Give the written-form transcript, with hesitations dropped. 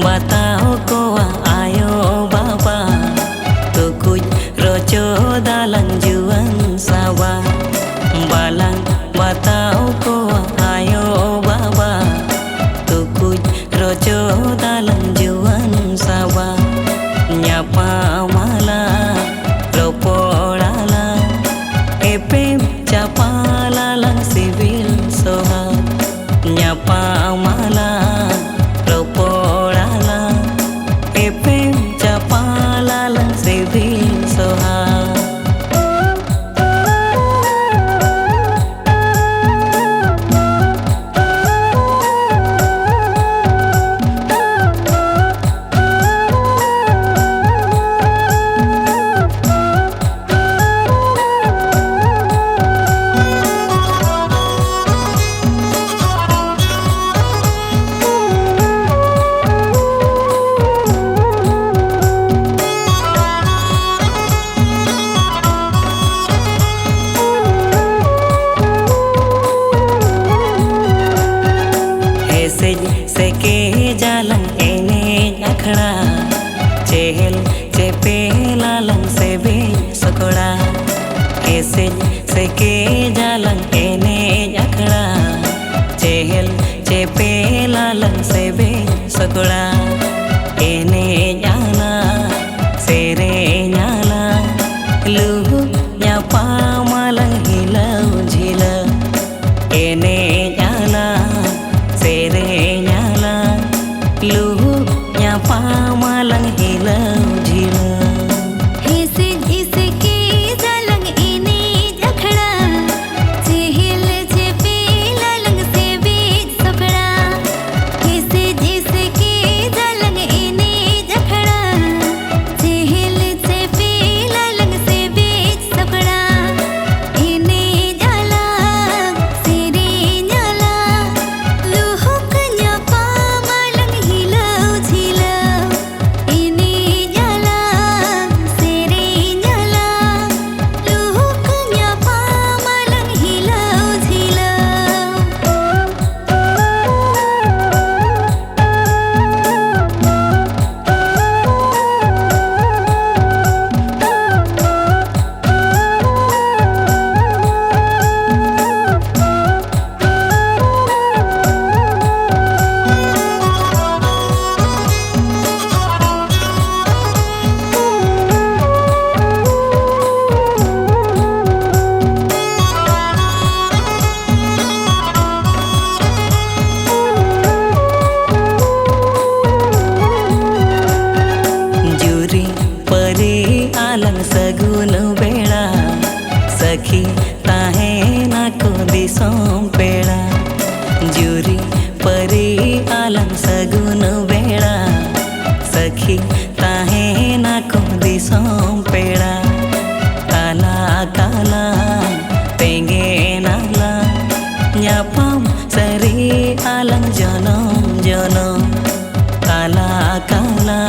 बताओ कोआ आयो बाबा तो कुछ रोचो दालंग जुअन सावा बाlang बताओ कोआ आयो बाबा तो कुछ रोचो दालंग जुअन सावा nyapa mala roporala epem chapala lang civil soha nyapa mala roporala epem chapala lang civil soha सेके जालंग एने अखड़ा चेहल चेपे लालंग से बे सकोड़ा ऐसे सेके जालंग एने अखड़ा चेहल चेपे लालंग से बे सकोड़ा एने जाला सेरे जाला लुहु न्यापा मालंग हिलाउ झिला एने जाला सेरे न्याला लुहु न्यापा मालंग हिलाउ झिला सगुन बेड़ा सखी ताहे ना को दिसों पेड़ा जुरी परी आलम सगुन बेड़ा सखी ताहे ना को दिसों पेड़ा काला काला पेंगे नाला न्यापम सरी आलम जनम जनम काला काला